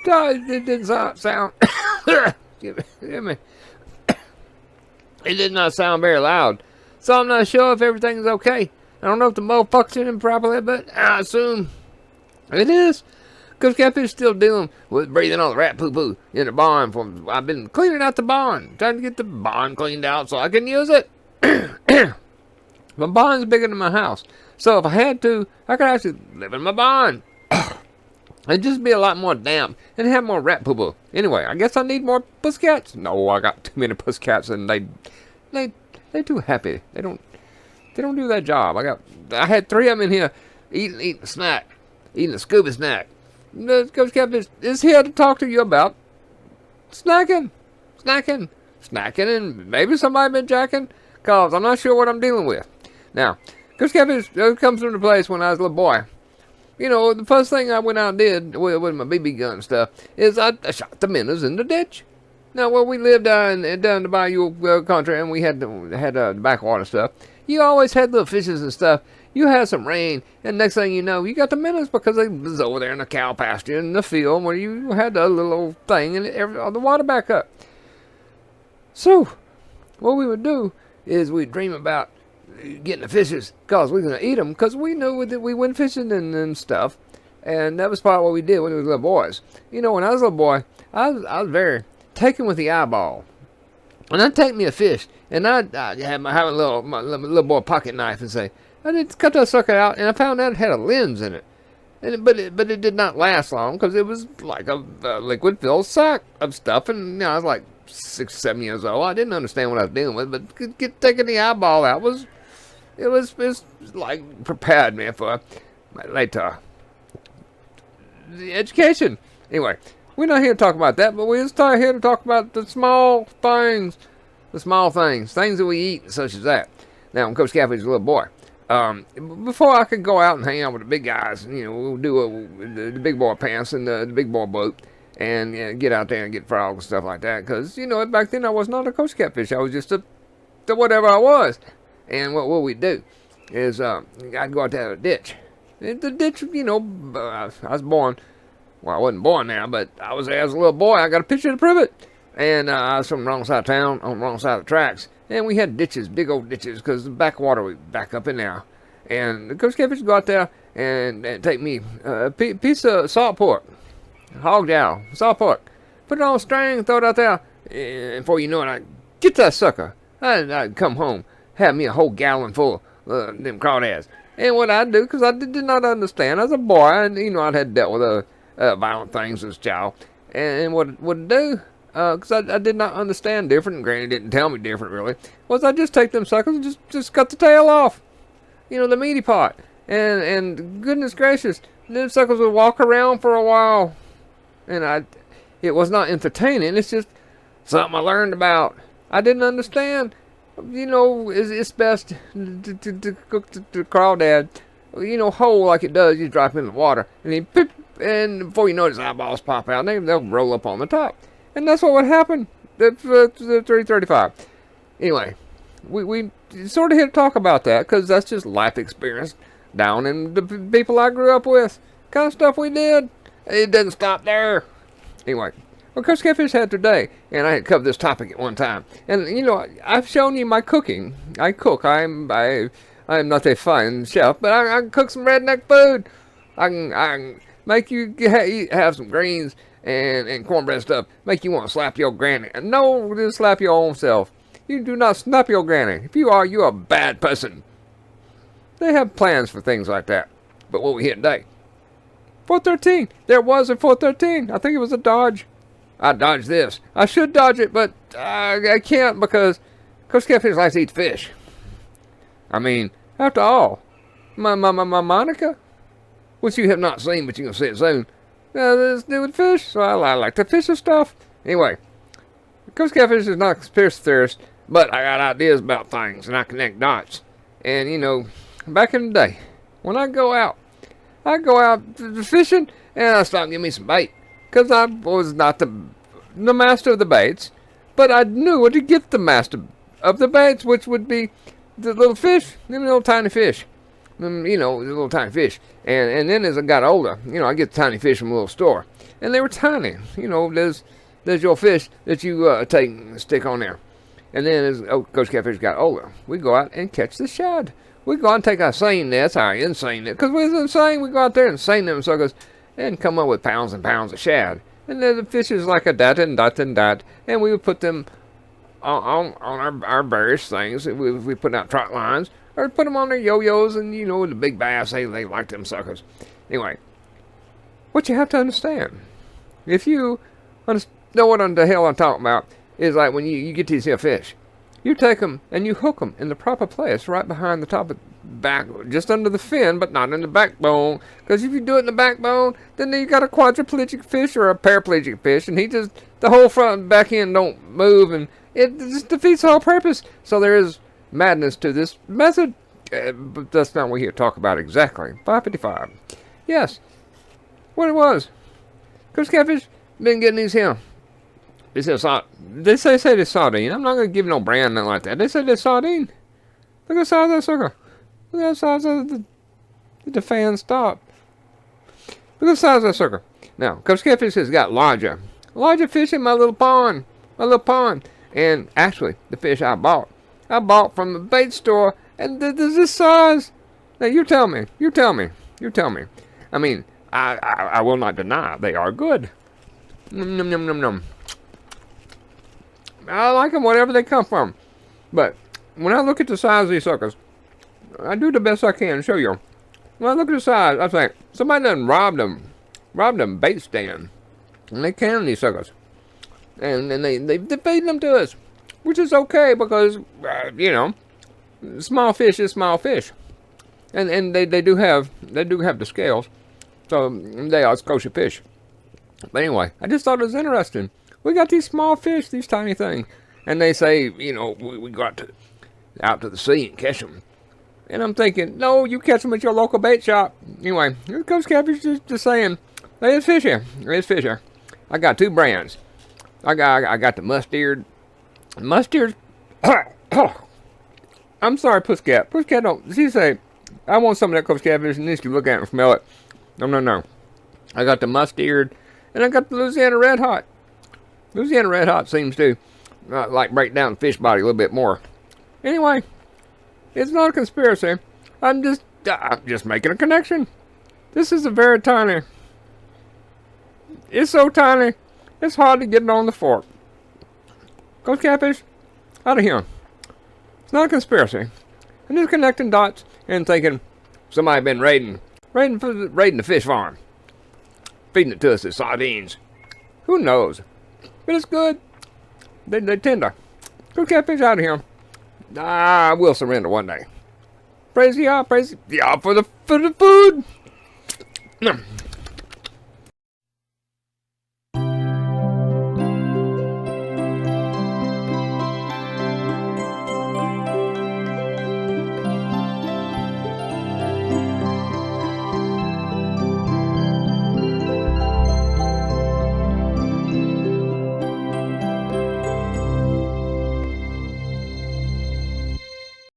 It didn't sound. Excuse me. It did not sound very loud. So I'm not sure if everything's okay. I don't know if the mold functioning properly, but I assume it is. Because Catfish still dealing with breathing all the rat poo-poo in the barn. I've been cleaning out the barn. Trying to get the barn cleaned out so I can use it. My barn's bigger than my house. So if I had to, I could actually live in my barn. It'd just be a lot more damp and have more rat poo-poo. Anyway, I guess I need more pussycats. No, I got too many pussycats and they're too happy. They don't do that job. I had 3 of them in here eating a snack, eating a scuba snack. Coach Catfish is here to talk to you about snacking, and maybe somebody been jacking, cause I'm not sure what I'm dealing with. Now, Coach Catfish comes from the place when I was a little boy. You know, the first thing I went out and did with my BB gun and stuff is I shot the minnows in the ditch. Now, where we lived down the bayou country and we had the backwater stuff, you always had little fishes and stuff. You had some rain, and next thing you know, you got the minnows because they was over there in the cow pasture in the field where you had the little old thing and all the water back up. So, what we would do is we'd dream about getting the fishes because we were going to eat them because we knew that we went fishing and stuff. And that was part of what we did when we were little boys. You know, when I was a little boy, I was very taken with the eyeball. And I'd take me a fish, and I'd have my little boy pocket knife and say, I did cut that sucker out, and I found out it had a lens in it. But it did not last long because it was like a liquid-filled sack of stuff. And you know, I was like 6 or 7 years old. I didn't understand what I was dealing with, but taking the eyeball out was like prepared me for my later education. Anyway, we're not here to talk about that, but we're just here to talk about the small things, things that we eat, such as that. Now, when Coach Catfish was a little boy, before I could go out and hang out with the big guys, you know, we'll do the big boy pants and the big boy boat, and get out there and get frogs and stuff like that. Because, you know, back then I was not a Coach Catfish. I was just a whatever I was. And what we'd do is I'd go out there to the ditch. The ditch, you know, I was born. Well, I wasn't born now, but I was there as a little boy. I got a picture to prove it. And I was from the wrong side of town, on the wrong side of the tracks. And we had ditches, big old ditches, because the backwater was back up in there. And the Coach Catfish would go out there and take me a piece of salt pork, hog jowl, salt pork, put it on a string, throw it out there, and before you know it, I'd get that sucker. I'd come home, have me a whole gallon full of them crawdads. And what I'd do, because I did not understand, as a boy, and you know, I'd had dealt with violent things as a child, and what I'd do, because I did not understand different, and Granny didn't tell me different really, was I'd just take them suckers and just cut the tail off. You know, the meaty part. And goodness gracious, them suckers would walk around for a while. And it was not entertaining, it's just something I learned about. I didn't understand. You know, it's best to cook the crawdad, you know, whole like it does. You drop it in the water, and before you know it, his eyeballs pop out, and they'll roll up on the top. And that's what would happen at 335. Anyway, we sort of here to talk about that, because that's just life experience down in the people I grew up with. Kind of stuff we did. It doesn't stop there. Anyway, well, Coach Catfish had today, and I had covered this topic at one time. And, you know, I've shown you my cooking. I cook. I'm not a fine chef, but I can cook some redneck food. I can make you have some greens and cornbread stuff. Make you want to slap your granny. And no, just slap your own self. You do not slap your granny. If you are, you're a bad person. They have plans for things like that. But what we hit today? 413. There was a 413. I think it was a Dodge. I dodged this. I should dodge it, but I can't because Coach Catfish likes to eat fish. I mean, after all, my Monica, which you have not seen, but you're going to see it soon, this do with fish, so I like to fish and stuff. Anyway, Coach Catfish is not a conspiracy theorist, but I got ideas about things, and I connect dots. And, you know, back in the day, when I go out fishing, and I start getting me some bait. Because I was not the master of the baits, but I knew where to get the master of the baits, which would be the little fish, them little tiny fish. You know, little tiny fish. And then as I got older, you know, I get the tiny fish from a little store. And they were tiny. You know, there's your fish that you take and stick on there. And then as Coach Catfish got older, we go out and catch the shad. We go out and take our seine nets, our insane net. Because we're insane, we go out there and seine them suckers and come up with pounds and pounds of shad. And then the fish is like a dat and dat and dat. And we would put them on our various things. We put out trot lines. Or put them on their yo-yos, and you know, the big bass, they like them suckers. Anyway, what you have to understand, if you know what the hell I'm talking about, is like when you get these here fish, you take them and you hook them in the proper place, right behind the top of the back, just under the fin, but not in the backbone. Because if you do it in the backbone, then you got a quadriplegic fish or a paraplegic fish, and the whole front and back end don't move, and it just defeats the whole purpose. So there is madness to this method, but that's not what we're here to talk about exactly. 555. Yes, what it was. Coach Catfish been getting these here. They say they're sardine. I'm not going to give no brand nothing like that. They say they're sardine. Look at the size of that sucker. Look at the size of the fan stop. Look at the size of that sucker. Now, Coach Catfish has got larger fish in my little pond. And actually, the fish I bought from the bait store, and there's this size. Now you tell me. I mean, I will not deny they are good. Num, num, num, num, num. I like them wherever they come from. But when I look at the size of these suckers, I do the best I can to show you. When I look at the size, I think somebody done robbed them bait stand, and they can these suckers, and they feed them to us. Which is okay because, you know, small fish is small fish. And they do have the scales. So they are kosher fish. But anyway, I just thought it was interesting. We got these small fish, these tiny things. And they say, you know, we go out to the sea and catch them. And I'm thinking, no, you catch them at your local bait shop. Anyway, here comes Catfish just saying, there's fish here. There's fish here. I got two brands. I got the mustard. I'm sorry, Pussycat. Pussycat don't. She say, I want some of that Coach Catfish, and then she look at it and smell it. No. I got the mustard, and I got the Louisiana Red Hot. Louisiana Red Hot seems to like break down the fish body a little bit more. Anyway, it's not a conspiracy. I'm just making a connection. This is a very tiny. It's so tiny, it's hard to get it on the fork. Coach Catfish, out of here. It's not a conspiracy. I'm just connecting dots and thinking somebody been raiding the fish farm, feeding it to us as sardines. Who knows? But it's good. They're tender. Coach Catfish, out of here. I will surrender one day. Praise y'all for the food.